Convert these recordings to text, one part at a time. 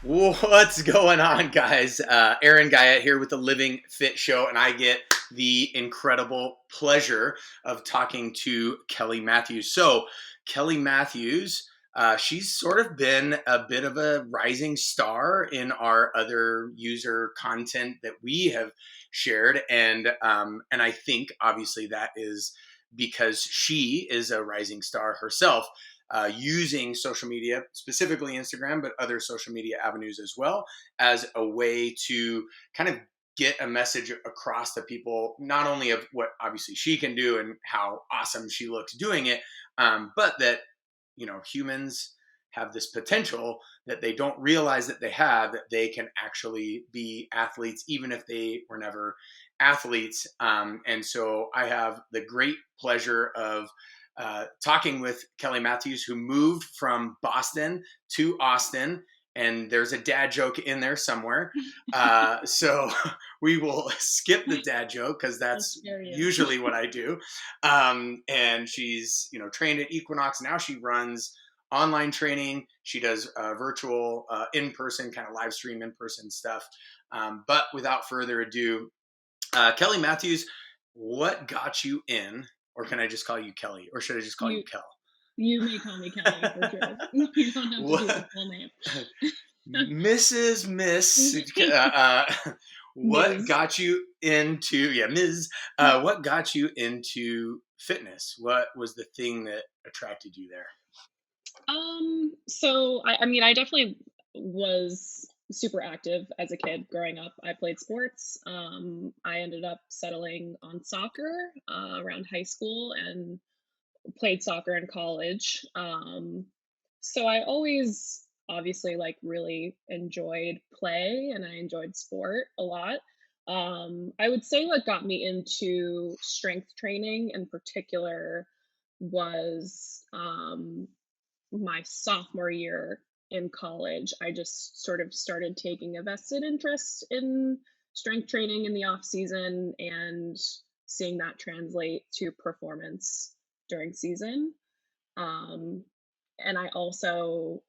What's going on, guys? Aaron Guyette here with the Living.Fit show, and I get the incredible pleasure of talking to Kelly Matthews. So, Kelly Matthews, she's sort of been a bit of a rising star in our other user content that we have shared, and I think obviously that is because she is a rising star herself, using social media, specifically Instagram, but other social media avenues as well, as a way to kind of get a message across to people, not only of what obviously she can do and how awesome she looks doing it, but that, humans have this potential that they don't realize that they have, that they can actually be athletes, even if they were never athletes. And so I have the great pleasure of talking with Kelly Matthews, who moved from Boston to Austin. And there's a dad joke in there somewhere. So we will skip the dad joke because that's usually what I do. And she's, trained at Equinox. Now she runs online training. She does virtual, in-person, kind of live stream in-person stuff. But without further ado, Kelly Matthews, what got you in, or can I just call you Kelly, or should I just call you Kel? You may call me Kelly for sure. You don't have to do the full name. Mrs. Miss, what Ms. got you into, Ms. What got you into fitness? What was the thing that attracted you there? So I definitely was super active as a kid growing up. I played sports. I ended up settling on soccer around high school and played soccer in college. So I always obviously like really enjoyed play and I enjoyed sport a lot. I would say what got me into strength training in particular was my sophomore year in college. I just sort of started taking a vested interest in strength training in the off season and seeing that translate to performance during season. Um, and I also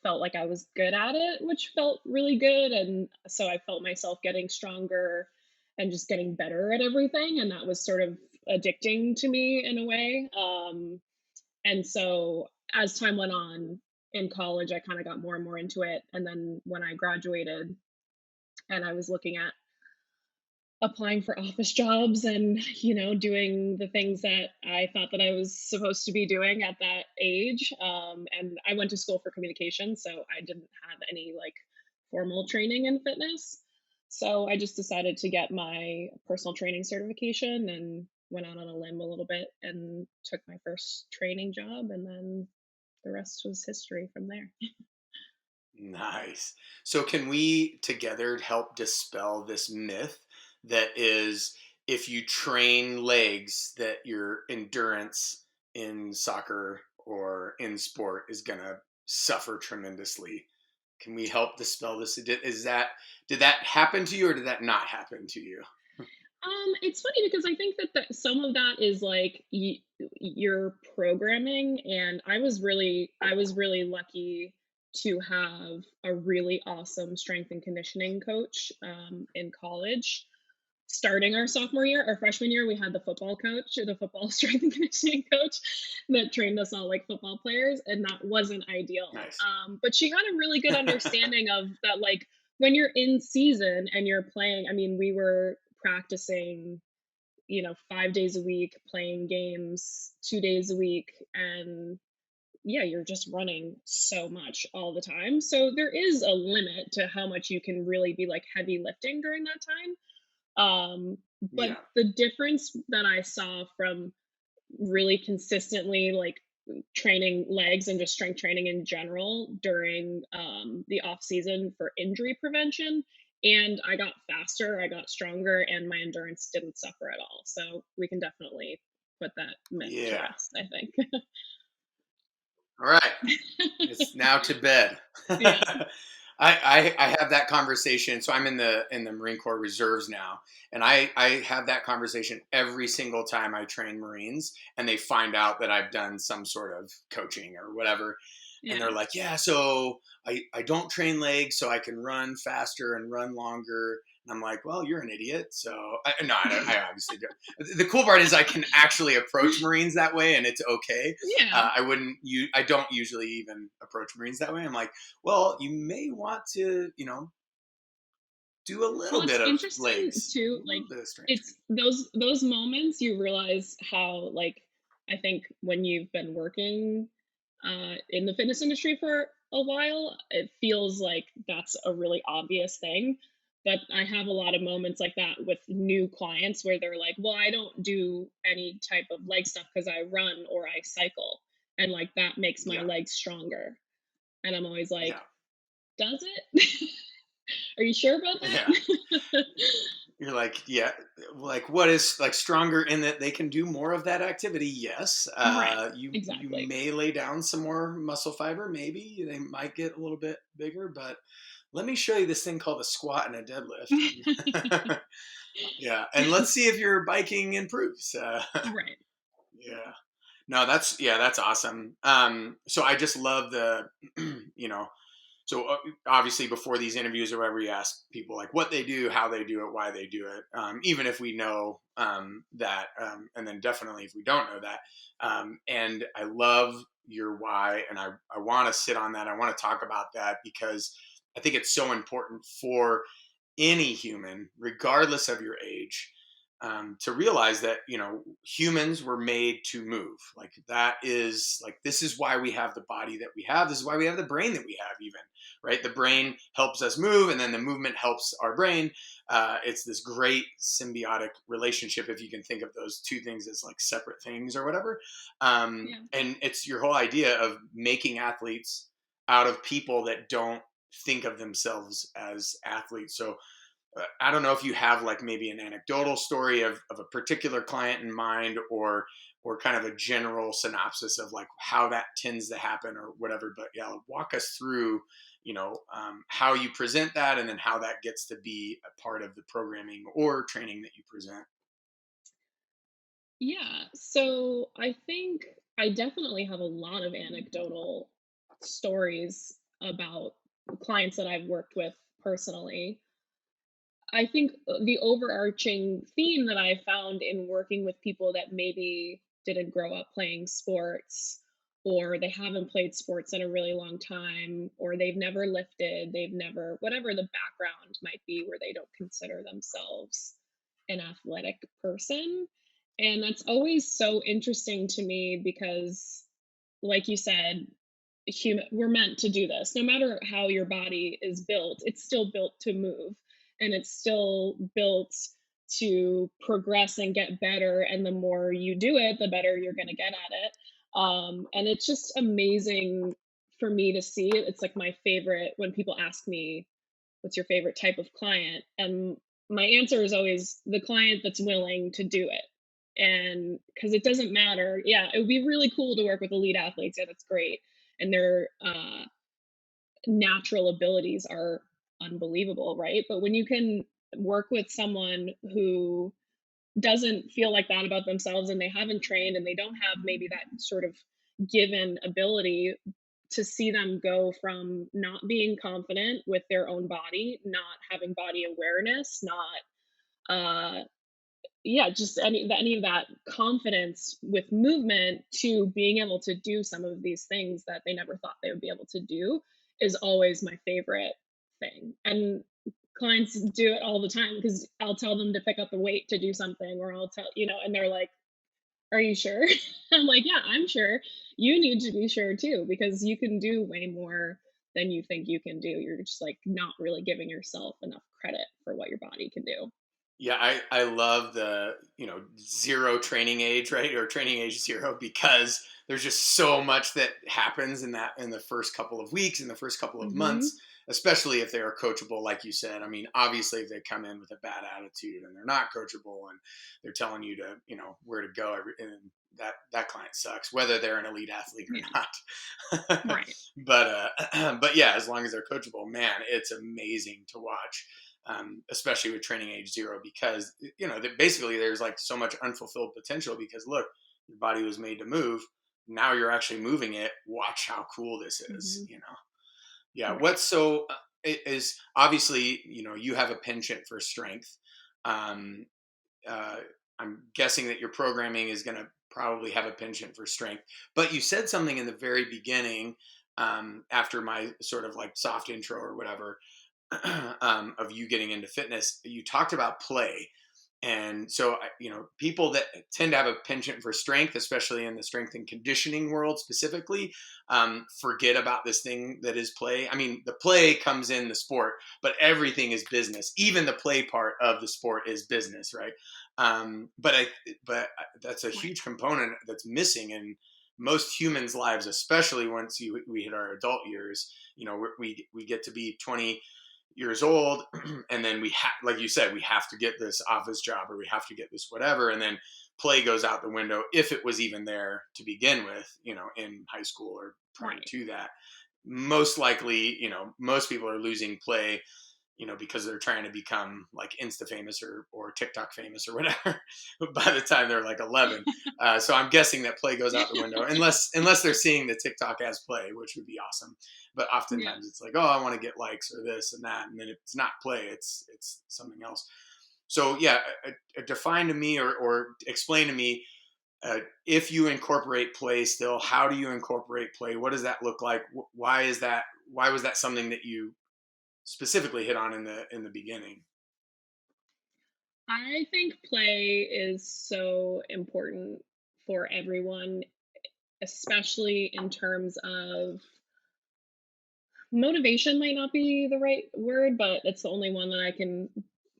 felt like I was good at it, which felt really good. And so I felt myself getting stronger and just getting better at everything. And that was sort of addicting to me in a way. And so as time went on in college, I kind of got more and more into it. And then when I graduated and I was looking at applying for office jobs and doing the things that I thought that I was supposed to be doing at that age, and I went to school for communication, so I didn't have any like formal training in fitness. So I just decided to get my personal training certification and went out on a limb a little bit and took my first training job, and then the rest was history from there. Nice. So, can we together help dispel this myth that is, if you train legs, that your endurance in soccer or in sport is going to suffer tremendously? Can we help dispel this? Did that happen to you, or did that not happen to you? It's funny because I think that some of that is like your programming, and I was really lucky to have a really awesome strength and conditioning coach in college. Starting our sophomore year, our freshman year, we had the football coach, or the football strength and conditioning coach, that trained us all like football players, and that wasn't ideal. Nice. But she had a really good understanding of that, like when you're in season and you're playing. I mean, we were practicing, 5 days a week, playing games 2 days a week, and yeah, you're just running so much all the time. So there is a limit to how much you can really be like heavy lifting during that time. But Yeah. the difference that I saw from really consistently like training legs and just strength training in general during the off season for injury prevention, and I got faster, I got stronger, and my endurance didn't suffer at all. So we can definitely put that myth to Yeah. rest, I think. All right. It's now to bed. Yeah. I have that conversation. So I'm in the Marine Corps Reserves now, and I have that conversation every single time I train Marines, and they find out that I've done some sort of coaching or whatever. And Yeah. they're like, yeah, so I don't train legs so I can run faster and run longer. And I'm like, well, you're an idiot. So no, I obviously don't. The cool part is I can actually approach Marines that way, and it's okay. Yeah. I don't usually even approach Marines that way. I'm like, well, you may want to, do a Well, little it's bit of interesting legs, a too, like, little bit of strength it's those moments you realize how, like, I think when you've been working, in the fitness industry for a while, it feels like that's a really obvious thing, but I have a lot of moments like that with new clients where they're like, "Well, I don't do any type of leg stuff because I run or I cycle, and, like, that makes my training. legs stronger." And I'm always like, Yeah, "Does it? Are you sure about yeah, yeah. that?" You're like, yeah, like what is like stronger in that they can do more of that activity? Yes. Right. You Exactly. may lay down some more muscle fiber. Maybe they might get a little bit bigger, but let me show you this thing called a squat and a deadlift. Yeah, and let's see if your biking improves. Right. Yeah. No, that's awesome. So I just love the, you know, so obviously before these interviews or whatever, we ask people like what they do, how they do it, why they do it, even if we know that, and then definitely if we don't know that. And I love your why, and I want to sit on that. I want to talk about that because I think it's so important for any human, regardless of your age, to realize that humans were made to move. Like that is like this is why we have the body that we have. This is why we have the brain that we have. Even right, the brain helps us move, and then the movement helps our brain. It's this great symbiotic relationship if you can think of those two things as like separate things or whatever. Yeah. And it's your whole idea of making athletes out of people that don't think of themselves as athletes. So I don't know if you have like maybe an anecdotal story of a particular client in mind or kind of a general synopsis of like how that tends to happen or whatever. But yeah, walk us through, how you present that and then how that gets to be a part of the programming or training that you present. Yeah. So I think I definitely have a lot of anecdotal stories about clients that I've worked with personally. I think the overarching theme that I found in working with people that maybe didn't grow up playing sports or they haven't played sports in a really long time or they've never lifted, they've never, whatever the background might be, where they don't consider themselves an athletic person. And that's always so interesting to me because, like you said, we're meant to do this. No matter how your body is built, it's still built to move and it's still built to progress and get better. And the more you do it, the better you're going to get at it. And it's just amazing for me to see. It's like my favorite when people ask me, what's your favorite type of client? And my answer is always the client that's willing to do it. And because it doesn't matter. Yeah, it would be really cool to work with elite athletes. Yeah, that's great. And their natural abilities are unbelievable, right? But when you can work with someone who doesn't feel like that about themselves and they haven't trained and they don't have maybe that sort of given ability, to see them go from not being confident with their own body, not having body awareness, not yeah, just any of that confidence with movement to being able to do some of these things that they never thought they would be able to do is always my favorite thing. And clients do it all the time because I'll tell them to pick up the weight to do something, or I'll tell, and they're like, "Are you sure?" I'm like, "Yeah, I'm sure. You need to be sure too because you can do way more than you think you can do. You're just like not really giving yourself enough credit for what your body can do." Yeah, I love the, zero training age, right? Or training age zero because there's just so much that happens in the first couple of weeks, in the first couple of Mhm. months, especially if they are coachable, like you said. I mean, obviously if they come in with a bad attitude and they're not coachable and they're telling you to, where to go and that client sucks, whether they're an elite athlete or Yeah. not. Right. But yeah, as long as they're coachable, man, it's amazing to watch, especially with training age zero, because basically there's like so much unfulfilled potential. Because look, your body was made to move. now you're actually moving it. Watch how cool this is, Hmm. Yeah. Right. What's so is obviously, you have a penchant for strength. Um, uh, I'm guessing that your programming is going to probably have a penchant for strength. But you said something in the very beginning, after my sort of like soft intro or whatever, of you getting into fitness. You talked about play. And so, people that tend to have a penchant for strength, especially in the strength and conditioning world specifically, forget about this thing that is play. I mean, the play comes in the sport, but everything is business. Even the play part of the sport is business, right? But that's a Right. huge component that's missing in most humans' lives, especially once we hit our adult years. We get to be 20 years old, and then we have, like you said, we have to get this office job, or we have to get this whatever, and then play goes out the window, if it was even there to begin with, in high school or prior Right. to that. Most likely, most people are losing play, because they're trying to become like Insta famous, or TikTok famous or whatever by the time they're like 11. So I'm guessing that play goes out the window, unless they're seeing the TikTok as play, which would be awesome. But Yeah. oftentimes it's like, oh, I want to get likes or this and that, and then it's not play, it's something else. So yeah, define to me, or explain to me, if you incorporate play still, how do you incorporate play? What does that look like? Why is that? Why was that something that you specifically hit on in the beginning? I think play is so important for everyone, especially in terms of motivation might not be the right word, but it's the only one that I can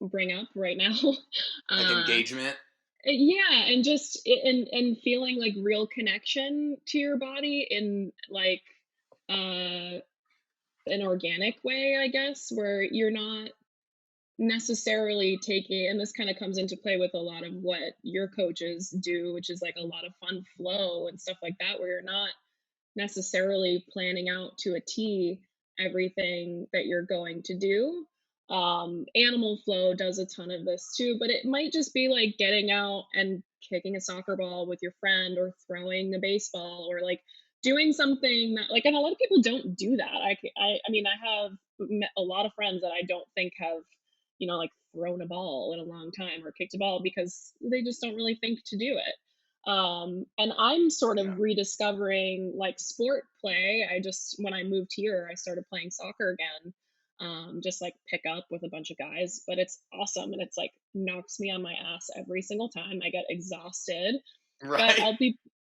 bring up right now. Like uh engagement. yeah, and just and feeling like real connection to your body in like uh an organic way, I guess, where you're not necessarily taking, and this kind of comes into play with a lot of what your coaches do, which is like a lot of fun flow and stuff like that, where you're not necessarily planning out to a T everything that you're going to do. Animal flow does a ton of this too, but it might just be like getting out and kicking a soccer ball with your friend, or throwing a baseball, or like doing something that like, and a lot of people don't do that. I mean, I have met a lot of friends that I don't think have, like thrown a ball in a long time or kicked a ball, because they just don't really think to do it. And I'm sort Yeah. of rediscovering like sport play. When I moved here, I started playing soccer again. Just like pick up with a bunch of guys, but it's awesome, and it's like knocks me on my ass every single time. I get exhausted, but Right.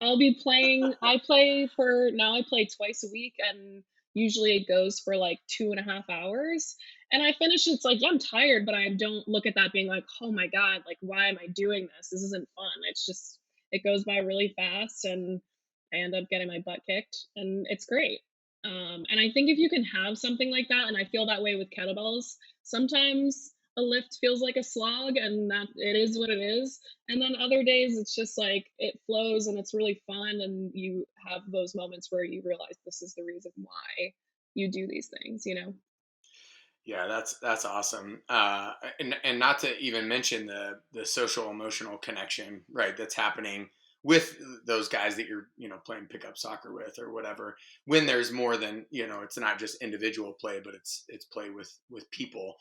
I'll be playing. I play twice a week, and usually it goes for like 2.5 hours. And I finish, it's like, yeah, I'm tired, but I don't look at that being like, oh my God, like why am I doing this? This isn't fun. It's just, it goes by really fast, and I end up getting my butt kicked, and it's great. And I think if you can have something like that, and I feel that way with kettlebells, sometimes a lift feels like a slog, and that it is what it is. And then other days it's just like it flows and it's really fun, and you have those moments where you realize this is the reason why you do these things. Yeah, that's awesome. And not to even mention the social emotional connection, right? That's happening with those guys that you're, playing pickup soccer with or whatever. When there's more than, it's not just individual play, but it's play with people.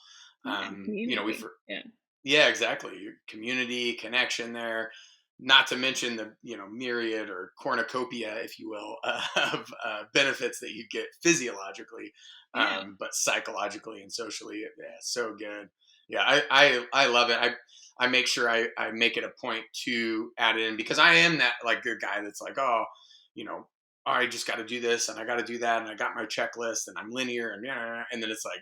Yeah, We community. Yeah. Yeah, exactly. Your community connection there. Not to mention the myriad or cornucopia, if you will, of benefits that you get physiologically, Yeah. but psychologically and socially. Yeah, so good. Yeah, I love it. I make sure I make it a point to add it in, because I am that like good guy that's like, oh, you know, I just got to do this and I got to do that and I got my checklist and I'm linear and yeah, and then it's like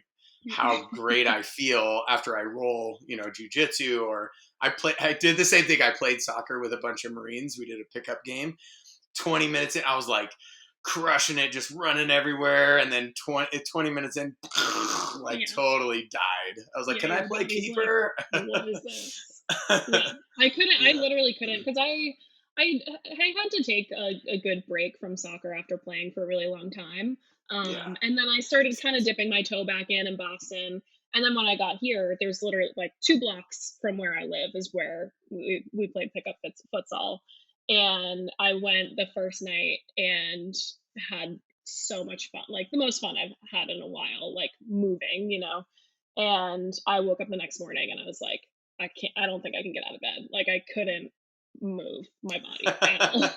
how great I feel after I roll, jujitsu, or I did the same thing. I played soccer with a bunch of Marines. We did a pickup game. 20 minutes in, I was like crushing it, just running everywhere. And then 20 minutes in, like Yeah. totally died. I was like, Yeah, can I your play body's like, keeper? "What is this?" Yeah. I couldn't, I Yeah. literally couldn't, because I had to take a good break from soccer after playing for a really long time. Yeah. And then I started Makes kind of sense. dipping my toe back in Boston. And then when I got here, there's literally like 2 blocks from where I live is where we played pickup futsal. And I went the first night and had so much fun, like the most fun I've had in a while, like moving, And I woke up the next morning and I was like, I don't think I can get out of bed. Like I couldn't move my body at all.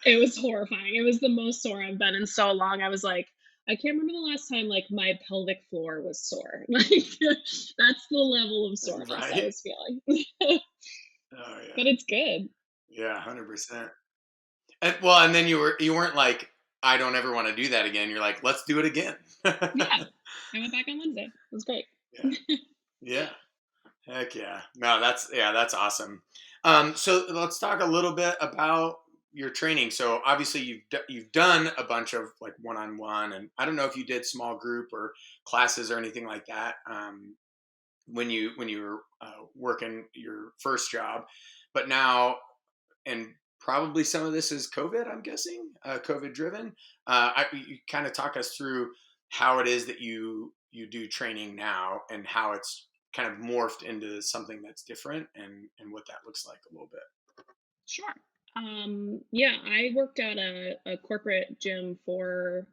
It was horrifying. It was the most sore I've been in so long. I was like, I can't remember the last time like my pelvic floor was sore. Like that's the level of soreness I Right? was feeling. Oh yeah. But it's good. Yeah, 100%. Well, and then you weren't like, I don't ever want to do that again. You're like, let's do it again. Yeah. I went back on Wednesday. It was great. Yeah. Yeah. Heck yeah. No, that's awesome. So let's talk a little bit about your training. So obviously you've done a bunch of like one-on-one, and I don't know if you did small group or classes or anything like that when you were working your first job, but now, and probably some of this is COVID, I'm guessing, COVID driven. You kind of talk us through how it is that you do training now and how it's kind of morphed into something that's different, and what that looks like a little bit. Sure. Yeah, I worked at a corporate gym for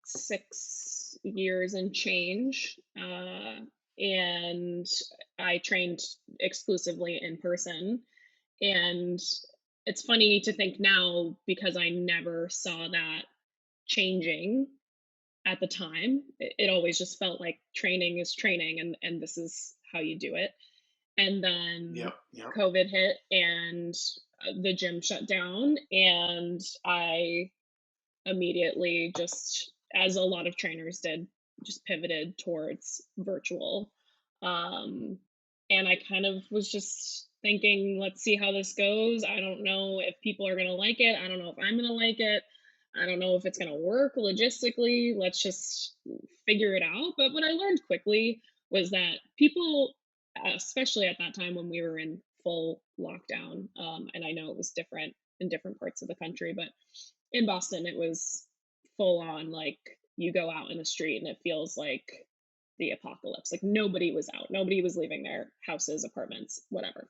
6 years and change. And I trained exclusively in person. And it's funny to think now because I never saw that changing at the time. It always just felt like training is training and this is how you do it. And then Yep. Yep. COVID hit and the gym shut down. And I immediately, just as a lot of trainers did, just pivoted towards virtual. Um, and I kind of was just thinking, let's see how this goes. I don't know if people are going to like it. I don't know if I'm going to like it. I don't know if it's going to work logistically. Let's just figure it out. But what I learned quickly was that people, especially at that time when we were in full lockdown, and I know it was different in different parts of the country, but in Boston, it was full on like you go out in the street and it feels like the apocalypse. Like nobody was out, nobody was leaving their houses, apartments, whatever.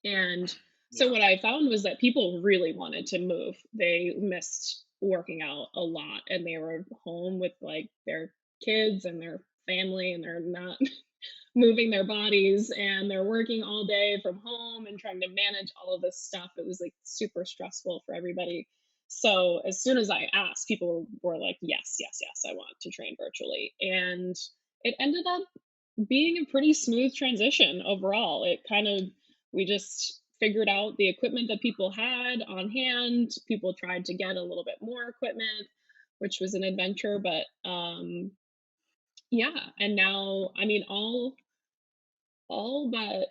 And so Yeah. what I found was that people really wanted to move. They missed working out a lot and they were home with like their kids and their family and they're not moving their bodies and they're working all day from home and trying to manage all of this stuff. It was like super stressful for everybody. So as soon as I asked, people were like, yes, yes, yes, I want to train virtually. And it ended up being a pretty smooth transition overall. It kind of, we just figured out the equipment that people had on hand. People tried to get a little bit more equipment, which was an adventure. But yeah, and now, I mean, all but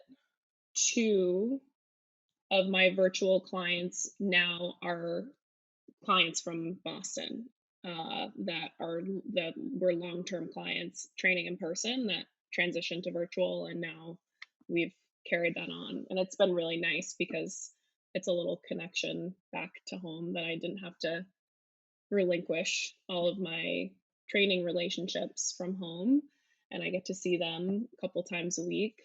two of my virtual clients now are clients from Boston, that were long-term clients training in person that transitioned to virtual, and now we've carried that on, and it's been really nice because it's a little connection back to home that I didn't have to relinquish all of my training relationships from home, and I get to see them a couple times a week.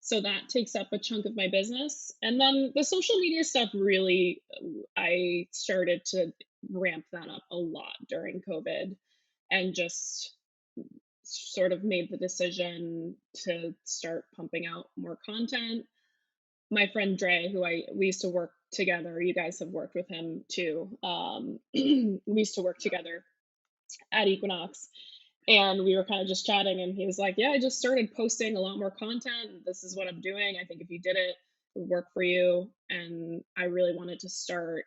So that takes up a chunk of my business. And then the social media stuff really, I started to ramp that up a lot during COVID and just sort of made the decision to start pumping out more content. My friend Dre, who we used to work together, you guys have worked with him too. We used to work Yep. together at Equinox, and we were kind of just chatting, and he was like, "Yeah, I just started posting a lot more content. This is what I'm doing. I think if you did it, it would work for you." And I really wanted to start.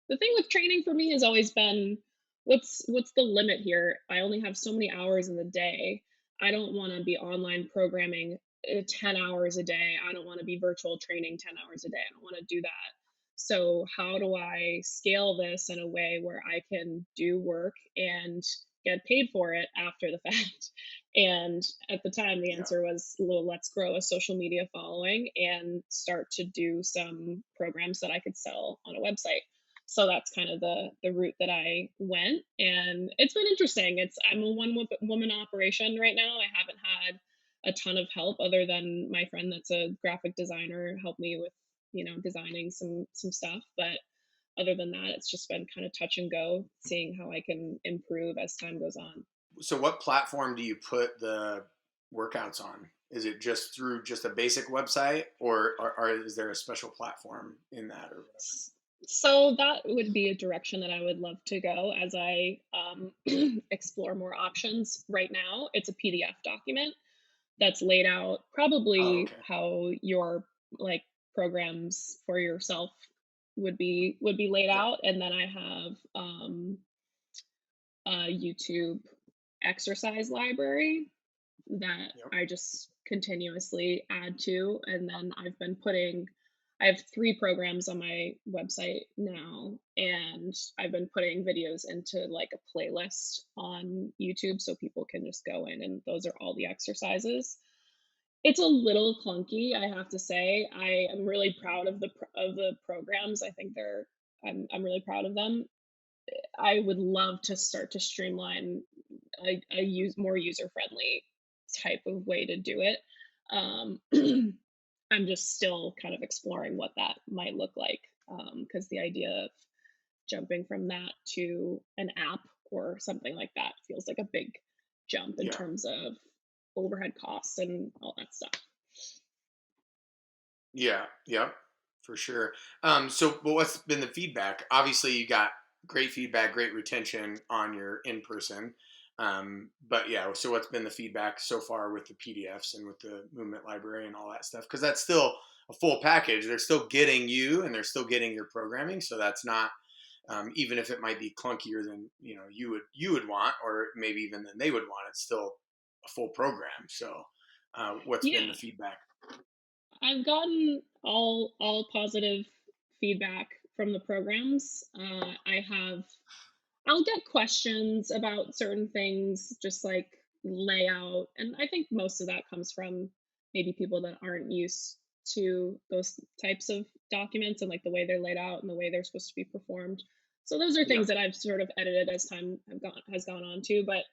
The thing with training for me has always been, what's the limit here? I only have so many hours in the day. I don't want to be online programming 10 hours a day. I don't want to be virtual training 10 hours a day. I don't want to do that. So how do I scale this in a way where I can do work and get paid for it after the fact? And at the time, the Yeah. answer was, well, let's grow a social media following and start to do some programs that I could sell on a website. So that's kind of the route that I went, and it's been interesting. I'm a woman operation right now. I haven't had a ton of help other than my friend that's a graphic designer help me with designing some stuff. But other than that, it's just been kind of touch and go, seeing how I can improve as time goes on. So what platform do you put the workouts on? Is it just through just a basic website, or is there a special platform in that or whatever? S- So that would be a direction that I would love to go as I explore more options. Right now, it's a PDF document that's laid out Oh, probably okay. how your like programs for yourself would be laid Yep. out, and then I have a YouTube exercise library that Yep. I just continuously add to. And then I have 3 programs on my website now, and I've been putting videos into like a playlist on YouTube so people can just go in, and those are all the exercises. It's a little clunky, I have to say. I am really proud of the programs. I think I'm really proud of them. I would love to start to streamline a use more user friendly type of way to do it. Um, I'm just still kind of exploring what that might look like, because the idea of jumping from that to an app or something like that feels like a big jump in Yeah. terms of overhead costs and all that stuff. Yeah. Yep. For sure. But what's been the feedback? Obviously, you got great feedback, great retention on your in person. But yeah, so what's been the feedback so far with the PDFs and with the movement library and all that stuff? Because that's still a full package. They're still getting you, and they're still getting your programming. So that's not, even if it might be clunkier than you would want, or maybe even than they would want. It's still a full program. So, what's been the Yeah, feedback? I've gotten all positive feedback from the programs. I'll get questions about certain things, just like layout. And I think most of that comes from maybe people that aren't used to those types of documents and like the way they're laid out and the way they're supposed to be performed. So those are Yep. things that I've sort of edited as time has gone on too. But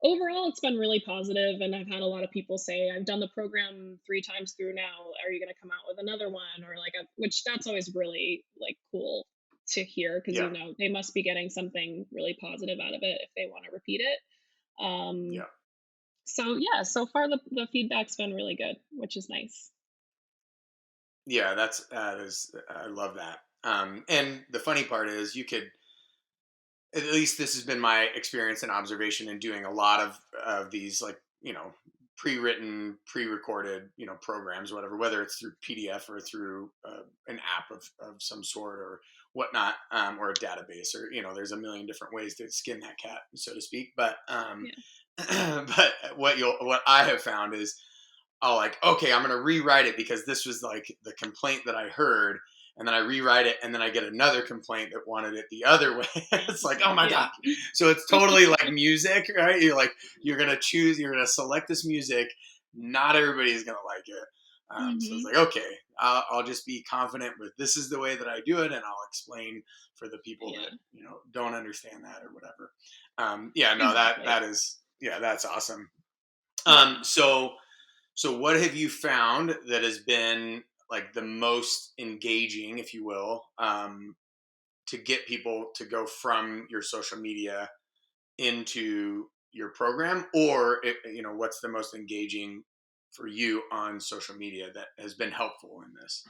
overall, it's been really positive, and I've had a lot of people say, "I've done the program 3 times through now. Are you gonna come out with another one?" Or like, which that's always really, like, cool to hear because Yep. they must be getting something really positive out of it if they wanna repeat it. Um, Yep. so yeah, so far the feedback's been really good, which is nice. Yeah. That is. I love that. And the funny part is, you could, at least this has been my experience and observation in doing a lot of these, like, pre-written, pre-recorded, programs, whatever, whether it's through PDF or through an app of some sort or whatnot, or a database, or there's a million different ways to skin that cat, so to speak. But Yeah. but what I have found is, oh, like, okay, I'm gonna rewrite it because this was like the complaint that I heard, and then I rewrite it, and then I get another complaint that wanted it the other way. It's like, oh my Yeah. god! So it's totally like music, right? You're gonna choose, you're gonna select this music. Not everybody's gonna like it. So it's Mhm. like, okay, I'll just be confident with, this is the way that I do it, and I'll explain for the people that Yeah. don't understand that or whatever. Yeah, no, Exactly. that is, yeah, that's awesome. Um, Yeah. so so what have you found that has been like the most engaging, if you will, to get people to go from your social media into your program, or what's the most engaging for you on social media that has been helpful in this?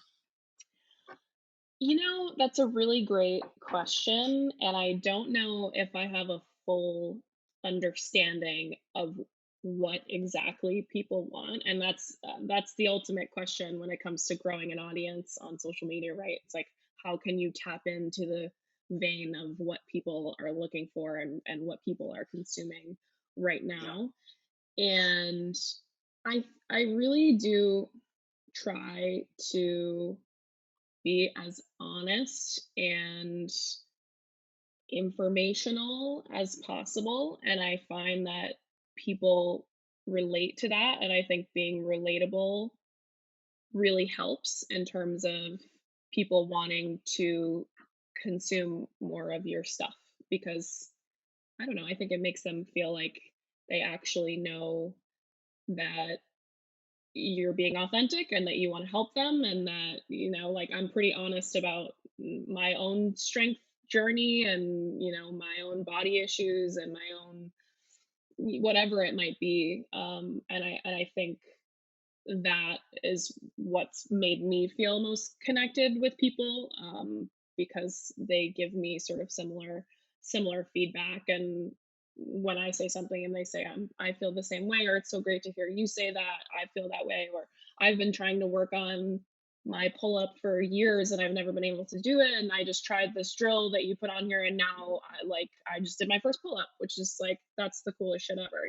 That's a really great question, and I don't know if I have a full understanding of what exactly people want, and that's the ultimate question when it comes to growing an audience on social media, right? It's like, how can you tap into the vein of what people are looking for and what people are consuming right Yeah. now? And I really do try to be as honest and informational as possible. And I find that people relate to that. And I think being relatable really helps in terms of people wanting to consume more of your stuff because I don't know, I think it makes them feel like they actually know that you're being authentic and that you want to help them, and that, like, I'm pretty honest about my own strength journey, and, my own body issues and my own whatever it might be. And I think that is what's made me feel most connected with people, because they give me sort of similar feedback. And when I say something and they say, I feel the same way, or it's so great to hear you say that, I feel that way, or I've been trying to work on my pull up for years and I've never been able to do it, and I just tried this drill that you put on here, and now I just did my first pull up, which is like, that's the coolest shit ever.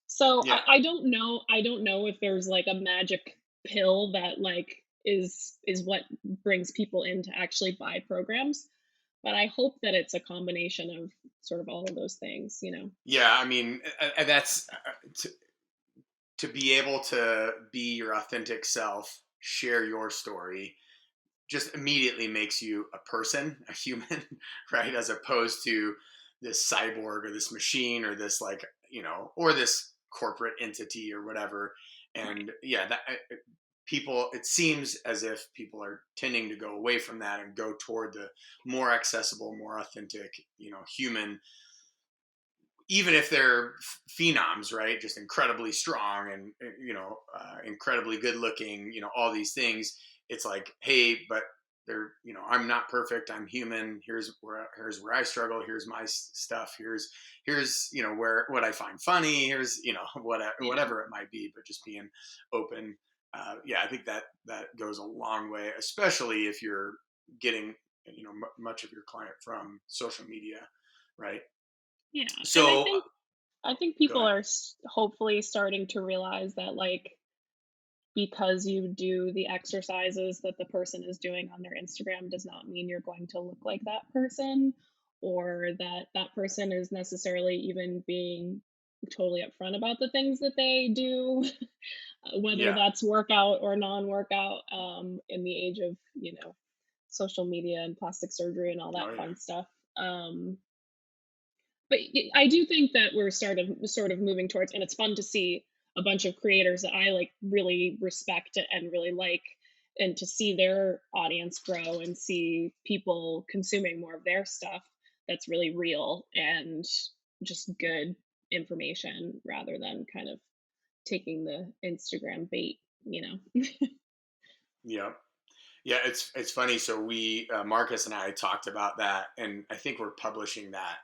So I, Yeah. I don't know. I don't know if there's like a magic pill that like is what brings people in to actually buy programs, but I hope that it's a combination of sort of all of those things. Yeah, I mean, that's to be able to be your authentic self, share your story, just immediately makes you a person, a human, right? As opposed to this cyborg or this machine or this like, or this corporate entity or whatever. Right. And yeah, people, it seems as if people are tending to go away from that and go toward the more accessible, more authentic, human, even if they're phenoms, right? Just incredibly strong and incredibly good looking, all these things. It's like, hey, but they're, I'm not perfect. I'm human. Here's where I struggle. Here's my stuff. Here's where what I find funny. Here's Yeah. whatever it might be. But just being open. Yeah, I think that goes a long way, especially if you're getting much of your client from social media, right? Yeah. And I So think I think go people ahead. are hopefully starting to realize that, like, because you do the exercises that the person is doing on their Instagram does not mean you're going to look like that person, or that that person is necessarily even being totally upfront about the things that they do, whether Yeah. that's workout or non-workout, in the age of, social media and plastic surgery and all Oh that yeah. fun stuff. But I do think that we're sort of moving towards, and it's fun to see a bunch of creators that I like really respect and really like, and to see their audience grow and see people consuming more of their stuff that's really real and just good information, rather than kind of taking the Instagram bait. Yeah. Yeah. It's funny. So we Marcus and I talked about that, and I think we're publishing that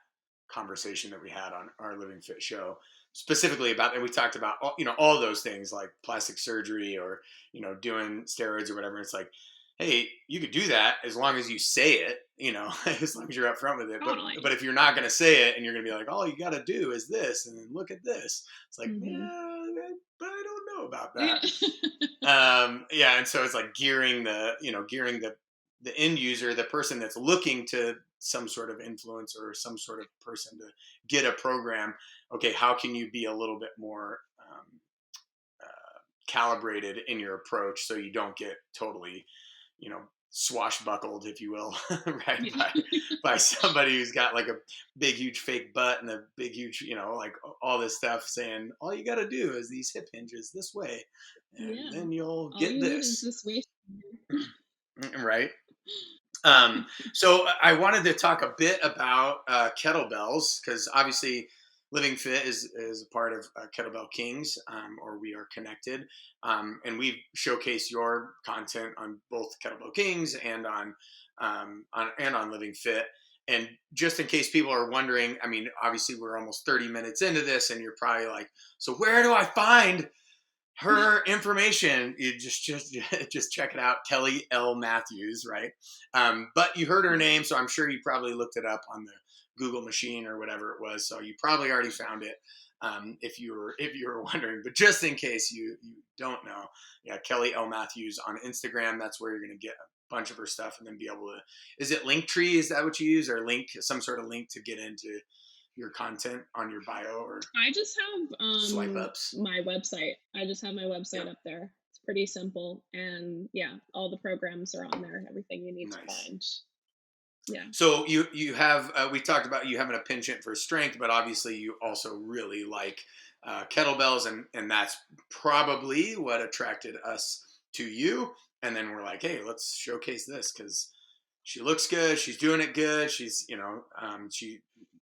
conversation that we had on our Living Fit show specifically about, and we talked about all those things like plastic surgery or doing steroids or whatever. It's like, hey, you could do that as long as you say it, as long as you're upfront with it. But Totally. if you're not going to say it and you're going to be like, all you got to do is this, and then look at this, it's like, Hmm. yeah, but I don't know about that. Yeah. Yeah, and so it's like gearing the end user, the person that's looking to some sort of influence or some sort of person to get a program. Okay, how can you be a little bit more calibrated in your approach so you don't get totally swashbuckled, if you will, right, Yeah. by somebody who's got like a big huge fake butt and a big huge like all this stuff saying all you got to do is these hip hinges this way and Yeah. then you'll All get you need is this. this waist. Right. So I wanted to talk a bit about kettlebells because obviously Living Fit is a part of Kettlebell Kings, or we are connected, and we've showcased your content on both Kettlebell Kings and on Living Fit. And just in case people are wondering, I mean, obviously we're almost 30 minutes into this, and you're probably like, so where do I find her information? You just check it out, Kelly L. Matthews, right? But you heard her Yeah. name, so I'm sure you probably looked it up on the Google machine or whatever it was, so you probably already found it, if you were wondering. But just in case you don't know, yeah, Kelly L. Matthews on Instagram. That's where you're going to get a bunch of her stuff, and then be able to. Is it Linktree? Is that what you use, or link some sort of link to get into your content on your bio or I just have swipe ups? my website. I just have my website Yep. up there. It's pretty simple, and yeah, all the programs are on there. Everything you need to Nice. find. Yeah. So you have we talked about you having a penchant for strength, but obviously you also really like kettlebells, and that's probably what attracted us to you. And then we're like, hey, let's showcase this because she looks good, she's doing it good, she's she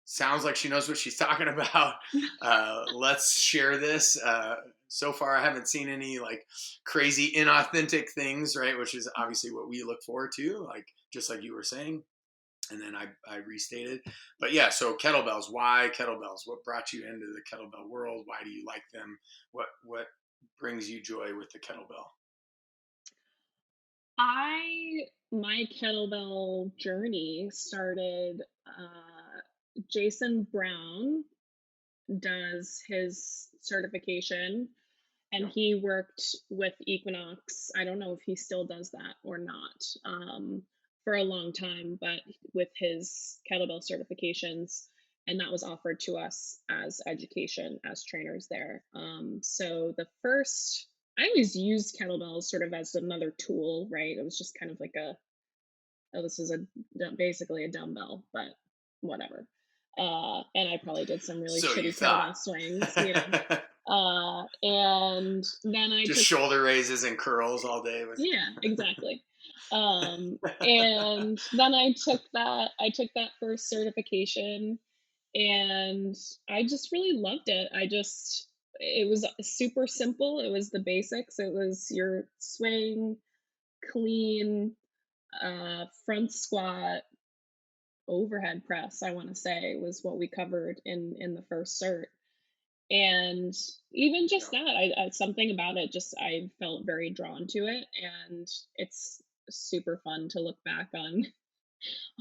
sounds like she knows what she's talking about. Let's share this. So far, I haven't seen any like crazy inauthentic things, right? Which is obviously what we look forward to, like just like you were saying, and then I restated. But yeah, so kettlebells. Why kettlebells? What brought you into the kettlebell world? Why do you like them? What brings you joy with the kettlebell? My kettlebell journey started, Jason Brown does his certification, and Yeah. he worked with Equinox. I don't know if he still does that or not, for a long time, but with his kettlebell certifications, and that was offered to us as education as trainers there. So the first, I always used kettlebells sort of as another tool, right? It was just kind of like a, oh, this is basically a dumbbell, but whatever. And I probably did some really So you shitty thought. kettlebell swings, you know. And then I Just took, shoulder raises and curls all day with. yeah, exactly. And then I took that first certification, and I just really loved it. It was super simple. It was the basics. It was your swing, clean, front squat, overhead press, I want to say, was what we covered in the first cert. And even Yeah. just that, something about it, just I felt very drawn to it, and it's super fun to look back on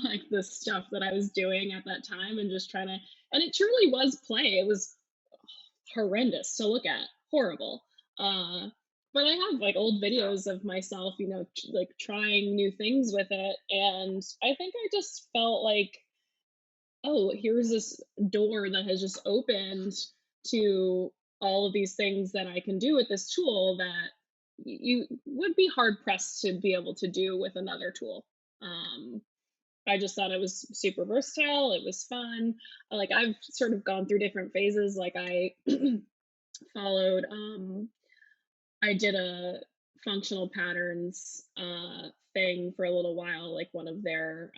like the stuff that I was doing at that time and just trying to, and it truly was play. It was horrendous to look at, horrible. Uh, but I have like old Yeah. videos of myself, like trying new things with it, and I think I just felt like, oh, here's this door that has just opened to all of these things that I can do with this tool that you would be hard pressed to be able to do with another tool. Um, I just thought it was super versatile. It was fun. Like I've sort of gone through different phases. Like I followed, I did a functional patterns thing for a little while, like one of their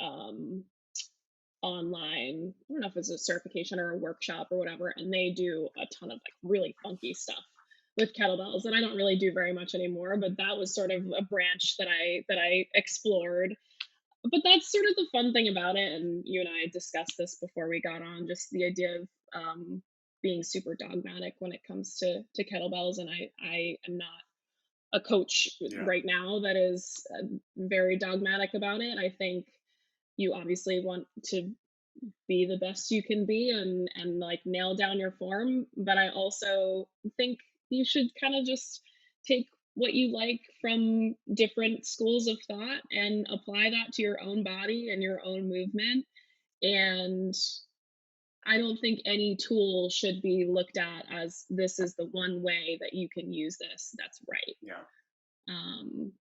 online, I don't know if it's a certification or a workshop or whatever, and they do a ton of like really funky stuff with kettlebells, and I don't really do very much anymore, but that was sort of a branch that I explored. But that's sort of the fun thing about it, and you and I discussed this before we got on, just the idea of being super dogmatic when it comes to kettlebells, and I am not a coach Yeah. right now that is very dogmatic about it. I think you obviously want to be the best you can be, and like nail down your form, but I also think you should kind of just take what you like from different schools of thought and apply that to your own body and your own movement. And I don't think any tool should be looked at as this is the one way that you can use this that's right. Yeah. um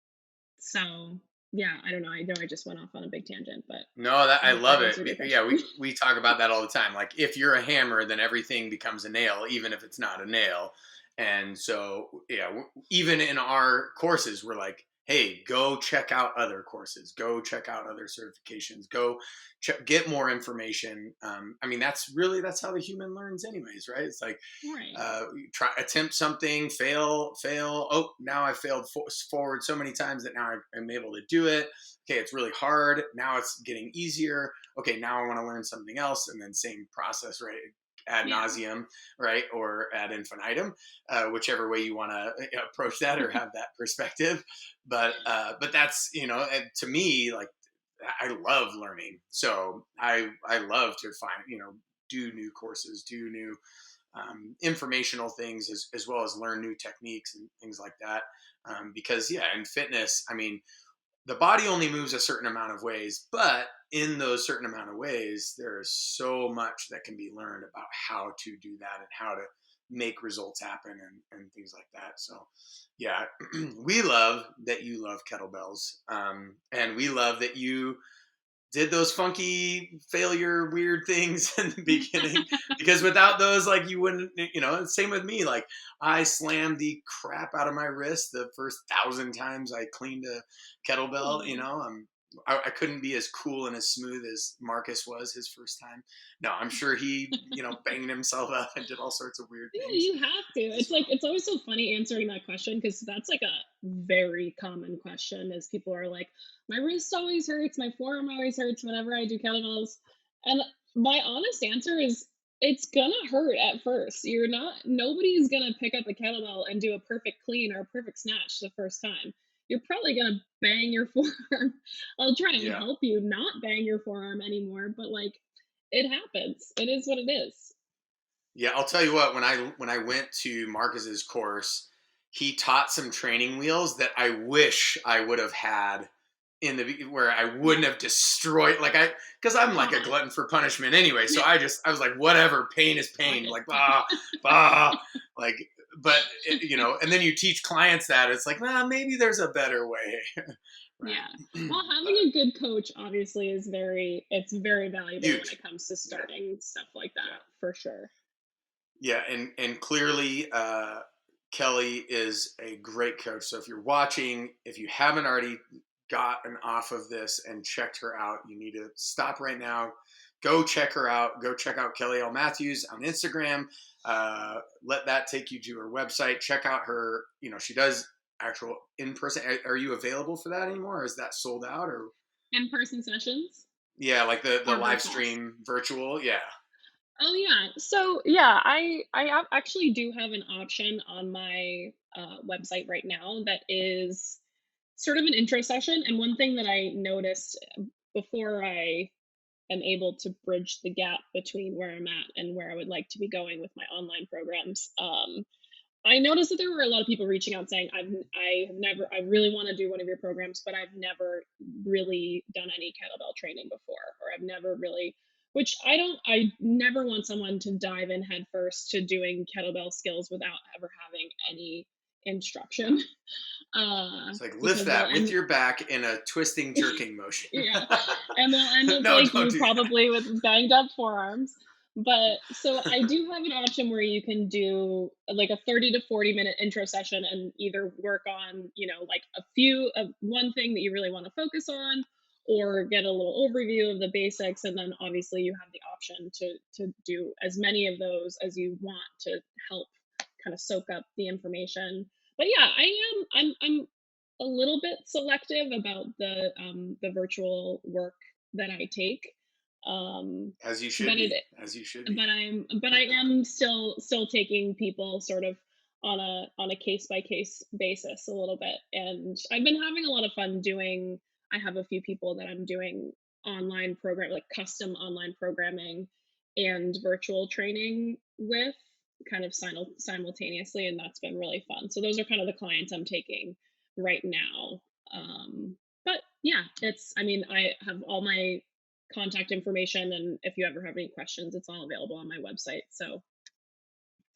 so yeah, I don't know, I know I just went off on a big tangent, but No, that I I hope that love it. answered your Yeah, question. we talk about that all the time. Like if you're a hammer, then everything becomes a nail, even if it's not a nail. And so, yeah, even in our courses, we're like, hey, go check out other courses, go check out other certifications, go get more information. I mean, that's how the human learns, anyways, right? It's like Right. try attempt something, fail. Oh, now I failed forward so many times that now I'm able to do it. Okay, it's really hard. Now it's getting easier. Okay, now I want to learn something else, and then same process, right? Ad Yeah. nauseum, right, or ad infinitum, whichever way you want to approach that or have that perspective. But that's to me like I love learning, so I love to find do new courses, do new informational things as well as learn new techniques and things like that. Because yeah, in fitness, I mean, the body only moves a certain amount of ways, but in those certain amount of ways, there is so much that can be learned about how to do that and how to make results happen and things like that. So yeah, we love that you love kettlebells. And we love that you did those funky failure weird things in the beginning, because without those, like, you wouldn't, same with me. Like, I slammed the crap out of my wrist the first 1,000 times I cleaned a kettlebell. Oh, I couldn't be as cool and as smooth as Marcus was his first time. No, I'm sure he, banged himself up and did all sorts of weird yeah, things. you have to. It's It's like it's always so funny answering that question because that's like a very common question. Is people are like, my wrist always hurts, my forearm always hurts whenever I do kettlebells, and my honest answer is it's gonna hurt at first. You're not Nobody's gonna pick up a kettlebell and do a perfect clean or a perfect snatch the first time. You're probably gonna bang your forearm. I'll try and yeah. help you not bang your forearm anymore, but like it happens. It is what it is. Yeah, I'll tell you what. When I went to Marcus's course, he taught some training wheels that I wish I would have had where I wouldn't have destroyed, like, because I'm like a Uh-huh. glutton for punishment anyway. So I was like, whatever, pain is Fuck pain. it. Like, bah, like, but and then you teach clients that it's like, nah, maybe there's a better way, Yeah. right? Well, having But a good coach obviously is it's very valuable when huge, it comes to yeah, starting stuff like yeah. that, for sure. Yeah, and clearly, Kelly is a great coach. So if you're watching, if you haven't already gotten off of this and checked her out, you need to stop right now. Go check her out. Go check out Kelly L. Matthews on Instagram. Let that take you to her website. Check out her. She does actual in person. Are you available for that anymore? Or is that sold out? Or In-person sessions yeah, like the or live virtuals? stream virtual. Yeah. Oh yeah. So yeah, actually do have an option on my website right now that is sort of an intro session. And one thing that I noticed before I am able to bridge the gap between where I'm at and where I would like to be going with my online programs. I noticed that there were a lot of people reaching out saying, I really want to do one of your programs, but I've never really done any kettlebell training before, or I've never really, which I never want someone to dive in head first to doing kettlebell skills without ever having any instruction, It's like lift because they'll that with end, your back in a twisting, jerking motion. yeah, and they'll end up No, like don't you do that. probably with banged up forearms. But so I do have an option where you can do like a 30 to 40-minute intro session and either work on, like one thing that you really want to focus on, or get a little overview of the basics, and then obviously you have the option to do as many of those as you want to help kind of soak up the information. But yeah, I'm a little bit selective about the virtual work that I take. As you should But it be. As you should be. but I am still taking people sort of on a case by case basis a little bit, and I've been having a lot of fun doing. I have a few people that I'm doing online program, like custom online programming and virtual training with, kind of simultaneously, and that's been really fun. So those are kind of the clients I'm taking right now. But yeah, I mean, I have all my contact information, and if you ever have any questions, it's all available on my website. So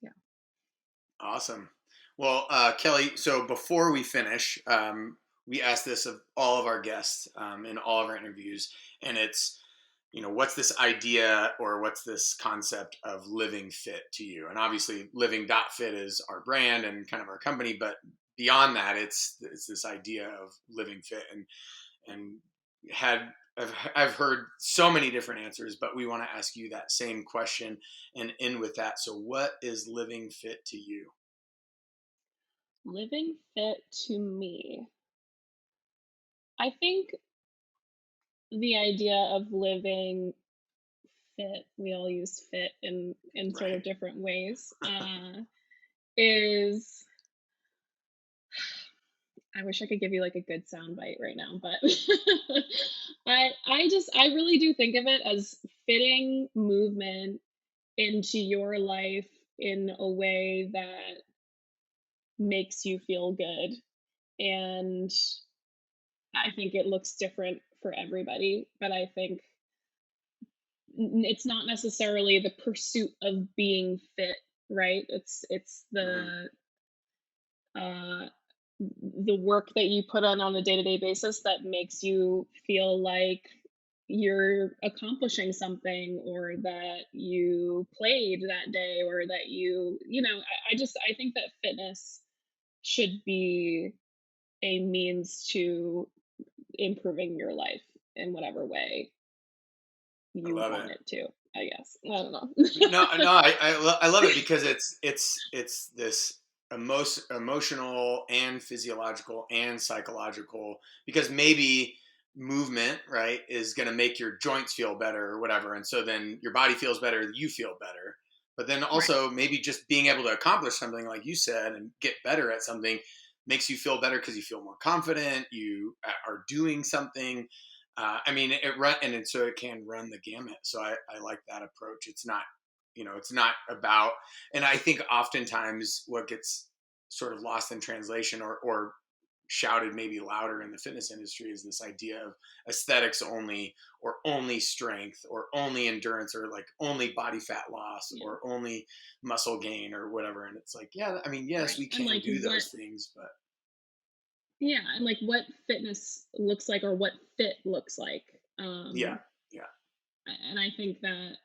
yeah. Awesome. Well, Kelly, so before we finish, we ask this of all of our guests in all of our interviews, and it's, what's this idea or what's this concept of living fit to you? And obviously, Living.Fit is our brand and kind of our company, but beyond that, it's this idea of living fit, and had I've heard so many different answers, but we want to ask you that same question and end with that. So, what is living fit to you? Living fit to me, I think the idea of living fit, we all use fit in sort of Right. different ways, is, I wish I could give you like a good sound bite right now, but I really do think of it as fitting movement into your life in a way that makes you feel good. And I think it looks different for everybody, but I think it's not necessarily the pursuit of being fit, right? It's Hmm. uh the work that you put on a day-to-day basis that makes you feel like you're accomplishing something, or that you played that day, or that I think that fitness should be a means to improving your life in whatever way I you love it. want it to, I guess. I don't know. No, I love it because it's this emotional and physiological and psychological, because maybe movement, right, is going to make your joints feel better or whatever, and so then your body feels better, you feel better. But then Right. also maybe just being able to accomplish something like you said and get better at something makes you feel better because you feel more confident, you are doing something. I mean, it run so it can run the gamut. So I like that approach. It's not, it's not about, and I think oftentimes what gets sort of lost in translation, or shouted maybe louder in the fitness industry, is this idea of aesthetics only, or only strength, or only endurance, or like only body fat loss, Yeah. or only muscle gain, or whatever. And it's like, yeah, I mean, yes, Right. we And can like do those things, but yeah, and like what fitness looks like, or what fit looks like. yeah, yeah, And I think that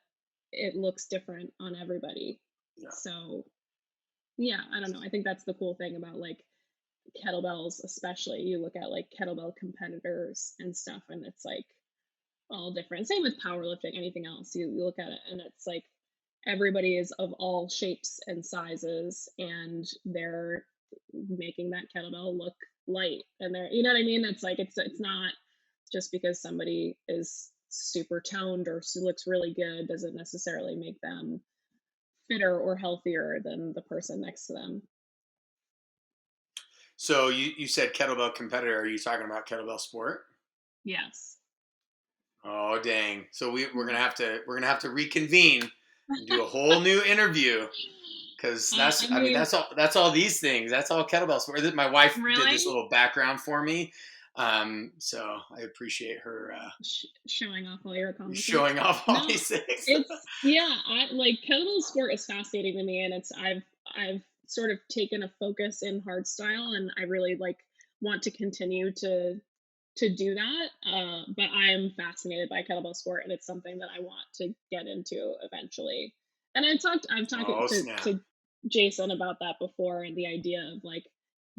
it looks different on everybody. yeah. So, yeah, I don't know. I think that's the cool thing about like kettlebells, especially. You look at like kettlebell competitors and stuff, and it's like all different. Same with powerlifting, anything else. You look at it, and it's like everybody is of all shapes and sizes, and they're making that kettlebell look light. And they're, you know what I mean? It's not just because somebody is super toned or looks really good doesn't necessarily make them fitter or healthier than the person next to them. So you said kettlebell competitor. Are you talking about kettlebell sport? Yes. Oh dang! So we're gonna have to reconvene and do a whole new interview, because I that's, I mean, mean, that's all these things. That's all kettlebell sport. My wife did this really little background for me, so I appreciate her showing off all your accomplishments. showing off all No, these things. it's yeah. I like kettlebell sport is fascinating to me, and I've sort of taken a focus in hardstyle, and I really like want to continue to do that. But I'm fascinated by kettlebell sport, and it's something that I want to get into eventually. And I've talked Oh snap! to Jason about that before, and the idea of like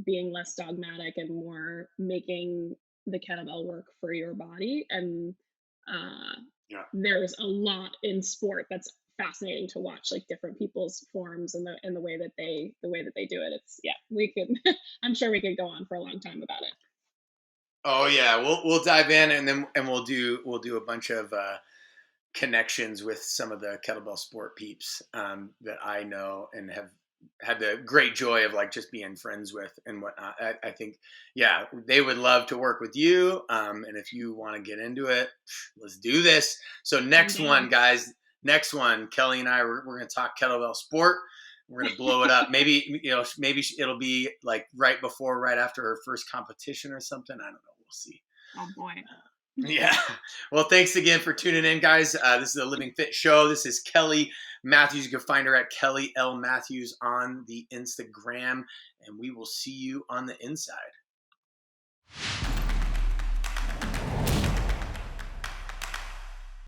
being less dogmatic and more making the kettlebell work for your body. And uh, Yeah. there's a lot in sport that's fascinating to watch, like different people's forms and the way that they do it. It's yeah, we could I'm sure we could go on for a long time about it. Oh yeah. We'll dive in, and then we'll do a bunch of connections with some of the kettlebell sport peeps that I know and have had the great joy of like just being friends with and whatnot. I think, yeah, they would love to work with you. And if you want to get into it, let's do this. So I'm next one, down. guys, next one, Kelly and I, we're going to talk kettlebell sport. We're going to blow it up. Maybe, maybe it'll be like right after her first competition or something. I don't know. We'll see. Oh boy. Yeah. Well, thanks again for tuning in, guys. This is the Living Fit Show. This is Kelly Matthews. You can find her at Kelly L. Matthews on the Instagram, and we will see you on the inside.